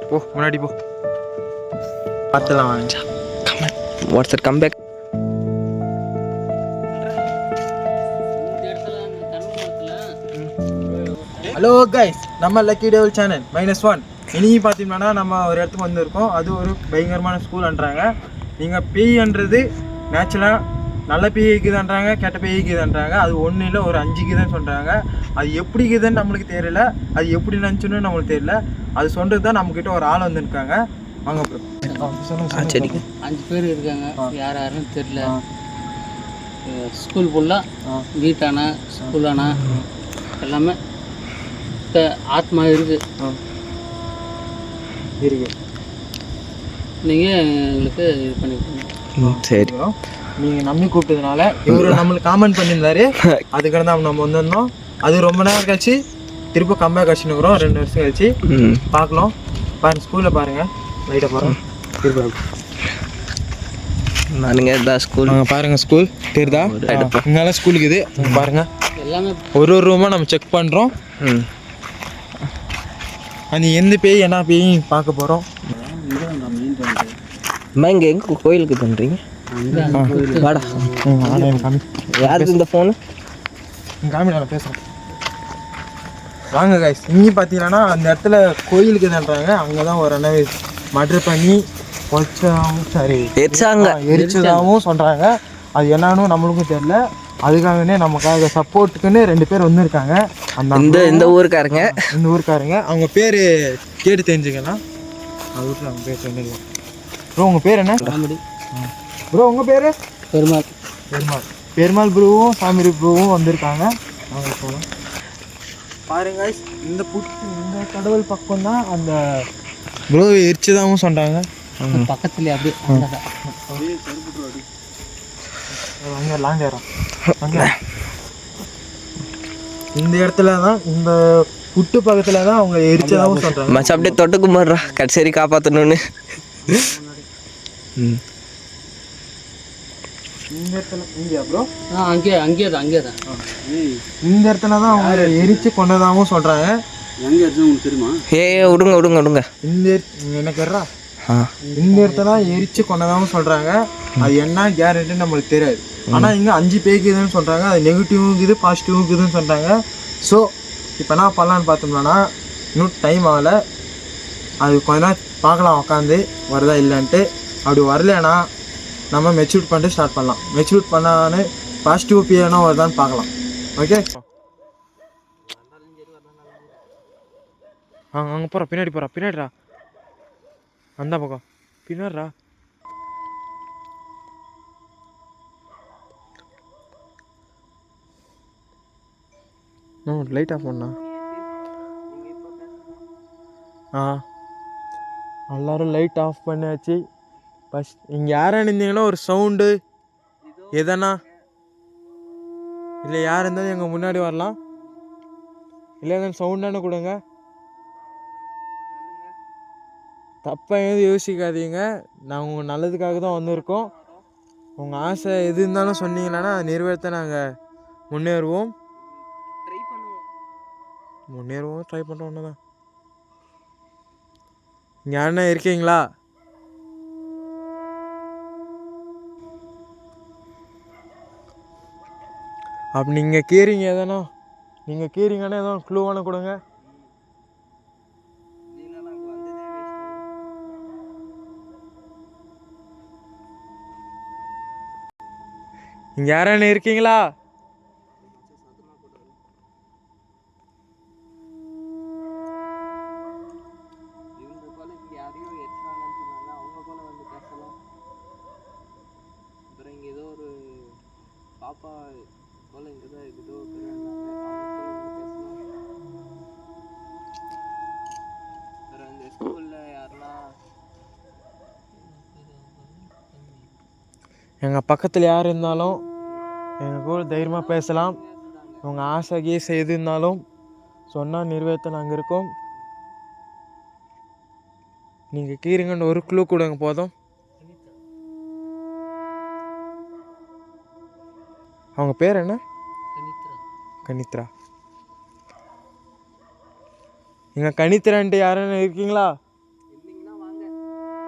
போ முன்னாடி போ பார்த்துலாம் வாங்க. What's up come back. Hello guys, நம்ம லக்கி டேவல் சேனல் -1 இனி பார்த்தீங்கன்னா நம்ம ஒரு இடத்துக்கு வந்திருக்கோம். அது ஒரு பயங்கரமான ஸ்கூல்ன்றாங்க. நீங்கள் பேய்ன்றது நேச்சுரலாக நல்ல பேய் இருக்குதுன்றாங்க, கெட்ட பேய் இருக்குதுன்றாங்க. அது ஒன்றும் இல்லை, ஒரு 5 இருக்குதுன்னு சொல்கிறாங்க. அது எப்படி இருக்குதுன்னு நம்மளுக்கு தெரியல, அது எப்படி நினச்சுன்னு நம்மளுக்கு தெரியல. அது சொல்கிறது தான் நம்மக்கிட்ட ஒரு ஆள் வந்துருக்காங்க. வாங்க ப்ரோ. சரி, 5 பேர் இருக்காங்க. யார் யாருன்னு தெரியல. ஸ்கூல் ஃபுல்லாக வீட்டானா ஸ்கூலானா எல்லாமே ஆத்மா இருக்குது. நீங்கள் எங்களுக்கு இது பண்ணிக்கோங்க. சரி, நீங்கள் நம்பி கூப்பிட்டதுனால இவர் நம்மளுக்கு காமெண்ட் பண்ணியிருந்தாரு. அதுக்காக தான் நம்ம வந்திருந்தோம். அது ரொம்ப நேரம் கழிச்சு திரும்ப கம்பேக் கழிச்சுன்னுக்குறோம். 2 வருஷம் கழிச்சு பார்க்கலாம். பாருங்க, ஸ்கூலில் பாருங்கள், லைட்டாக பாருங்கள். திரும்ப நானுங்க தான் ஸ்கூல் பாருங்கள், ஸ்கூல் தெரியுதா? இங்கெல்லாம் ஸ்கூலுக்கு இது பாருங்கள். எல்லாமே ஒரு ரூமாக நம்ம செக் பண்ணுறோம். அது எந்த பேய் என்ன பேய் பார்க்க போகிறோம். இங்கே எங்கே கோயிலுக்கு பண்ணுறீங்க? வாடா. யாருக்கு இந்த ஃபோனு? காமி நான் பேசுகிறேன். வாங்க கைஸ். இங்கே பார்த்தீங்கன்னா அந்த இடத்துல கோயிலுக்கு தான்றாங்க. அங்கே தான் ஒரு அண்ணாவை மர்டர் பண்ணி எரிச்சதாகவும் சொல்கிறாங்க. அது என்னன்னு நம்மளுக்கும் தெரியல. அதுக்காகவே நமக்காக சப்போர்ட்டுக்குன்னு 2 பேர் வந்திருக்காங்க. இந்த ஊருக்காரங்க அவங்க பேர் கேட்டு தெரிஞ்சுக்கலாம். அது விட்டு அவங்க பேர் சொல்லிடலாம். ப்ரோ, உங்கள் பேர் என்ன? ப்ரோ, உங்கள் பேர்? பெருமாள் ப்ரோவும் சாமி ப்ரோவும் வந்திருக்காங்க. அவங்க போகலாம் பாருங்க. இந்த கடவுள் பக்கம் தான் அந்த ப்ரோ எரிச்சதாகவும் சொல்கிறாங்க. பக்கத்துலேயே அப்படியே அங்கே லாங் ஏறோம். இந்த இடத்துல தான், இந்த புட்டு பக்கத்துல தான் அவங்க எரிச்சதாகவும் சொல்கிறாங்க. மச்சா அப்படியே தொட்டுக்கு மாறுறா, கட்சேரி காப்பாற்றணுன்னு. இந்த இடத்துல இங்கேயா ப்ரோ? அங்கேயே தான் இந்த இடத்துல தான் அவங்க எரிச்சு கொண்டதாகவும் சொல்கிறாங்க. எங்கே இருக்குன்னு உங்களுக்கு தெரியுமா? விடுங்க. இந்த எனக்கு வர்றா இந்த இடத்துல எரிச்சு கொண்டதாகவும் சொல்கிறாங்க. அது என்ன கேரண்டி நம்மளுக்கு தெரியாது. ஆனால் இங்கே 5 பேய்க்குதுன்னு சொல்கிறாங்க. அது நெகட்டிவும் இருக்குது, பாசிட்டிவும் இருக்குதுன்னு சொல்கிறாங்க. ஸோ இப்போ என்ன பண்ணலான்னு பார்த்தோம்னா, இன்னும் டைம் ஆகலை. அது கொஞ்ச நேரம் பார்க்கலாம் உட்காந்து வருதா இல்லைன்ட்டு. அப்படி வரலன்னா நம்ம மெச்சூர் பண்ணிட்டு ஸ்டார்ட் பண்ணலாம். மெச்சூர் பண்ணான்னு பாசிட்டிவ் பேனா வருதான்னு பார்க்கலாம். ஓகே, அங்கே போகிறோம். பின்னாடிடா, அந்த பக்கம் பின்னாடிடா. லைட் ஆஃப் பண்ணா. எல்லோரும் லைட் ஆஃப் பண்ணியாச்சு. ஃபஸ்ட் இங்கே யாராக இருந்தீங்கன்னா ஒரு சவுண்டு எதனா இல்லை, யார் இருந்தாலும் எங்கள் முன்னாடி வரலாம். இல்லை எதனா சவுண்டானு கொடுங்க. தப்பாக எதுவும் யோசிக்காதீங்க. நாங்கள் உங்கள் நல்லதுக்காக தான் வந்திருக்கோம். உங்கள் ஆசை எது இருந்தாலும் சொன்னீங்கன்னா அதை நிறைவேற்ற நாங்கள் முன்னேறுவோம். ட்ரை பண்ணுறோம். ஒன்று தான். இங்கே யாருன்னா இருக்கீங்களா? அப்படி நீங்கள் கீறீங்க எதனா, நீங்கள் கீறீங்கன்னா எதோ க்ளூவான கொடுங்க. இங்கே யாரான இருக்கீங்களா? ஏதோ ஒரு பாப்பா போல இங்கே தான் ஏதோ வேறு இந்த ஸ்கூலில் யாருன்னா எங்கள் பக்கத்தில் யார் இருந்தாலும் எங்கள் கூட தைரியமாக பேசலாம். உங்கள் ஆசை கீசை எது இருந்தாலும் சொன்னால் நிறைவேற்ற நாங்கள் இருக்கோம். நீங்கள் கீருங்கன்னு ஒரு க்ளூ கொடுங்க போதும். அவங்க பேர் என்ன? கனித்ரா. இங்கே கனித்ரான்ட்டு யாரும் இருக்கீங்களா?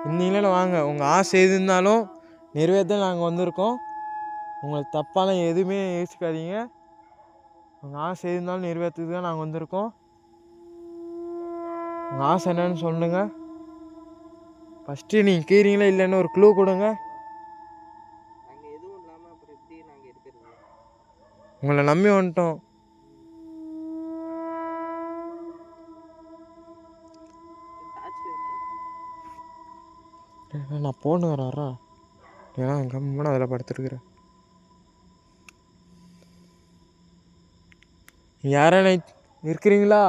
இன்னில வாங்க, உங்கள் ஆசை எது இருந்தாலும் நிறைவேற்ற நாங்கள் வந்திருக்கோம். உங்களுக்கு தப்பாலாம் எதுவுமே யோசிக்காதீங்க. உங்கள் ஆசை எது இருந்தாலும் நிறைவேற்றுக்கு தான் நாங்கள் வந்திருக்கோம். உங்கள் ஆசை என்னன்னு சொல்லுங்க. ஃபஸ்ட்டு நீங்கள் கீறீங்களா இல்லைன்னு ஒரு க்ளூ கொடுங்க. நாங்கள் எதுவும் இல்லாமல் அப்புறம் எப்படி நாங்கள் இருக்கிறது? உங்களை நம்பி வந்துட்டோம். டார்ச் லைட் நான் போன்னு வராரா? ஏன்னா கம்முன்னு அதில் படுத்துருக்குறேன். யாரா இருக்கிறீங்களா?